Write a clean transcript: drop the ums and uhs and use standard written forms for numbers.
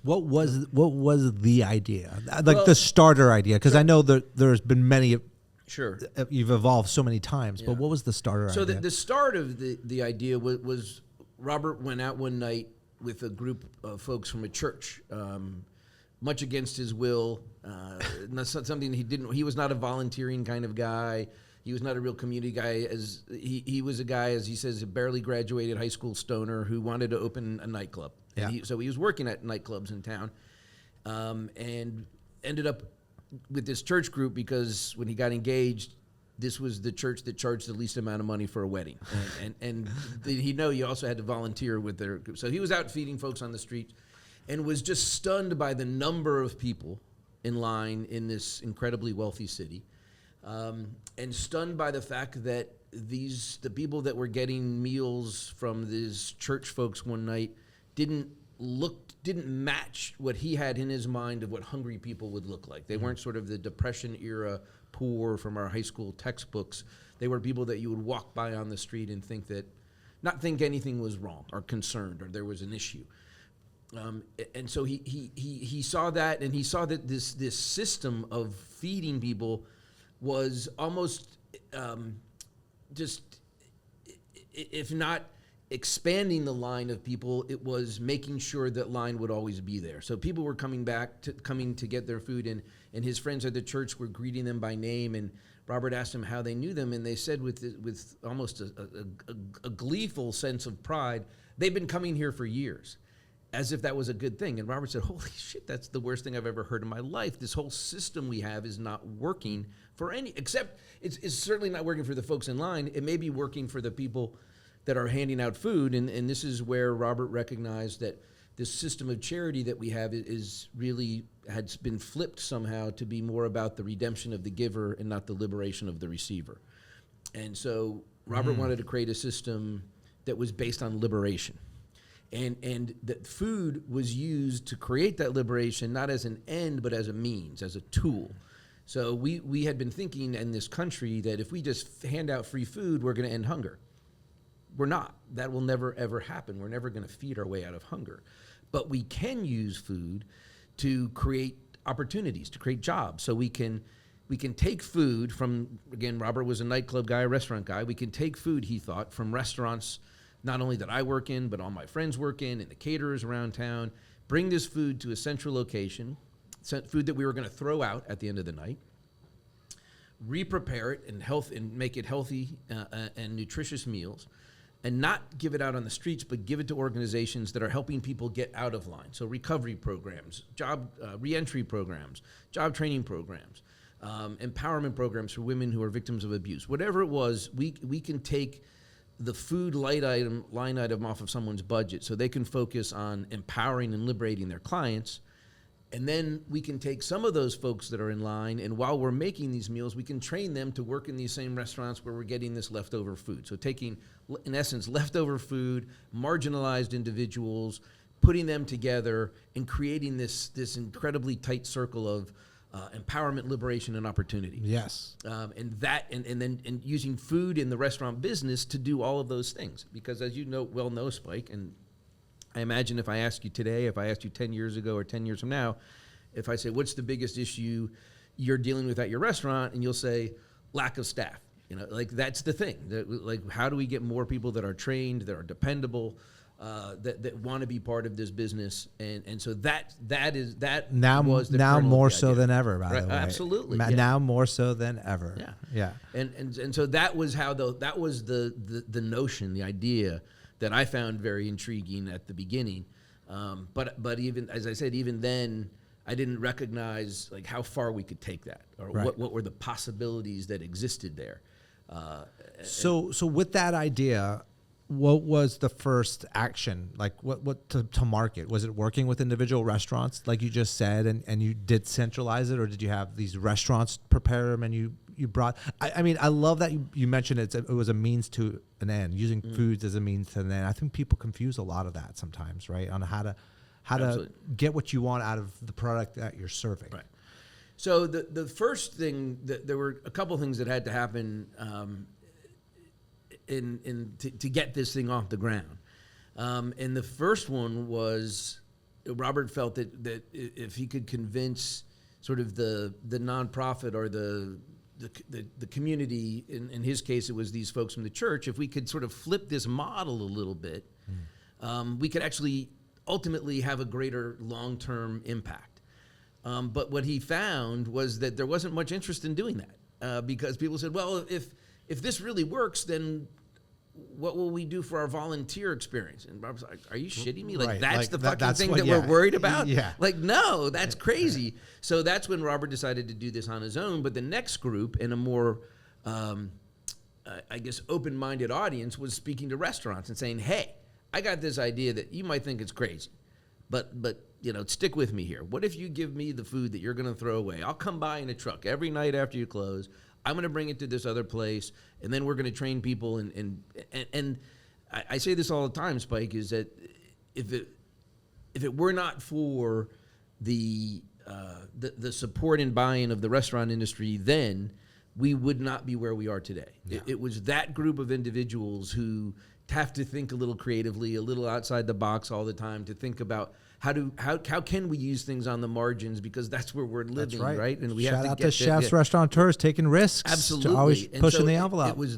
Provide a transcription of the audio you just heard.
What was the idea, like the starter idea? Because I know that there's been many. Sure. You've evolved so many times, but what was the starter idea? So the start of the idea was Robert went out one night with a group of folks from a church, much against his will. Not something he was not a volunteering kind of guy. He was not a real community guy. As he was a guy, as he says, a barely graduated high school stoner who wanted to open a nightclub. Yeah. So he was working at nightclubs in town, and ended up with this church group because when he got engaged, this was the church that charged the least amount of money for a wedding. And you also had to volunteer with their group. So he was out feeding folks on the street and was just stunned by the number of people in line in this incredibly wealthy city. And stunned by the fact that the people that were getting meals from these church folks one night didn't match what he had in his mind of what hungry people would look like. They weren't sort of the Depression era poor from our high school textbooks. They were people that you would walk by on the street and not think anything was wrong or concerned or there was an issue. And so he saw that, and he saw that this system of feeding people was almost just, if not expanding the line of people, it was making sure that line would always be there. So people were coming to get their food, and his friends at the church were greeting them by name, and Robert asked them how they knew them, and they said with almost a gleeful sense of pride, they've been coming here for years, as if that was a good thing. And Robert said, holy shit, that's the worst thing I've ever heard in my life. This whole system we have is not working for except it's certainly not working for the folks in line. It may be working for the people that are handing out food, and this is where Robert recognized that this system of charity that we have had been flipped somehow to be more about the redemption of the giver and not the liberation of the receiver. And so Robert wanted to create a system that was based on liberation. And that food was used to create that liberation, not as an end, but as a means, as a tool. So we had been thinking in this country that if we just hand out free food, we're going to end hunger. We're not. That will never, ever happen. We're never going to feed our way out of hunger. But we can use food to create opportunities, to create jobs. So we can take food from, again, Robert was a nightclub guy, a restaurant guy. We can take food, he thought, from restaurants, not only that I work in, but all my friends work in, and the caterers around town, bring this food to a central location, food that we were going to throw out at the end of the night, re-prepare it and make it healthy and nutritious meals, and not give it out on the streets, but give it to organizations that are helping people get out of line. So recovery programs, job reentry programs, job training programs, empowerment programs for women who are victims of abuse. Whatever it was, we can take the food line item off of someone's budget so they can focus on empowering and liberating their clients. And then we can take some of those folks that are in line, and while we're making these meals, we can train them to work in these same restaurants where we're getting this leftover food. So taking, in essence, leftover food, marginalized individuals, putting them together and creating this incredibly tight circle of empowerment, liberation, and opportunity. Yes. And then using food in the restaurant business to do all of those things. Because as you know, Spike, and I imagine if I ask you today, if I asked you 10 years ago or 10 years from now, if I say, what's the biggest issue you're dealing with at your restaurant? And you'll say, lack of staff. Like that's the thing. Like, how do we get more people that are trained, that are dependable, that want to be part of this business? And so that was the now more so idea. Than ever, by the way. Absolutely. Now more so than ever. Yeah. And so that was the notion, the idea that I found very intriguing at the beginning. But even, as I said, even then, I didn't recognize like how far we could take that, or what were the possibilities that existed there. So with that idea, what was the first action? Like what to market? Was it working with individual restaurants, like you just said, and you did centralize it, or did you have these restaurants prepare them and you brought? I mean, I love that you mentioned it was a means to an end, using foods as a means to an end. I think people confuse a lot of that sometimes, right? On how to Absolutely. get what you want out of the product that you're serving. Right. So the first thing there were a couple things that had to happen to get this thing off the ground. And the first one was Robert felt that if he could convince sort of the nonprofit or the community, in his case it was these folks from the church, if we could sort of flip this model a little bit, we could actually ultimately have a greater long-term impact. But what he found was that there wasn't much interest in doing that because people said, well, if this really works, then what will we do for our volunteer experience? And Barb's like, are you shitting me? Like, right. that's like the fucking thing that yeah. we're worried about? Yeah. Like, no, that's crazy. So that's when Robert decided to do this on his own. But the next group, in a more, I guess, open-minded audience, was speaking to restaurants and saying, hey, I got this idea that you might think it's crazy, but stick with me here. What if you give me the food that you're going to throw away? I'll come by in a truck every night after you close. I'm going to bring it to this other place, and then we're going to train people. And I say this all the time, Spike, is that if it were not for the support and buy-in of the restaurant industry, then we would not be where we are today. Yeah. It was that group of individuals who have to think a little creatively, a little outside the box all the time, to think about how can we use things on the margins, because that's where we're living, right? And we Shout have to out get to chefs, restaurateurs taking risks, absolutely, to always and pushing so the envelope. It was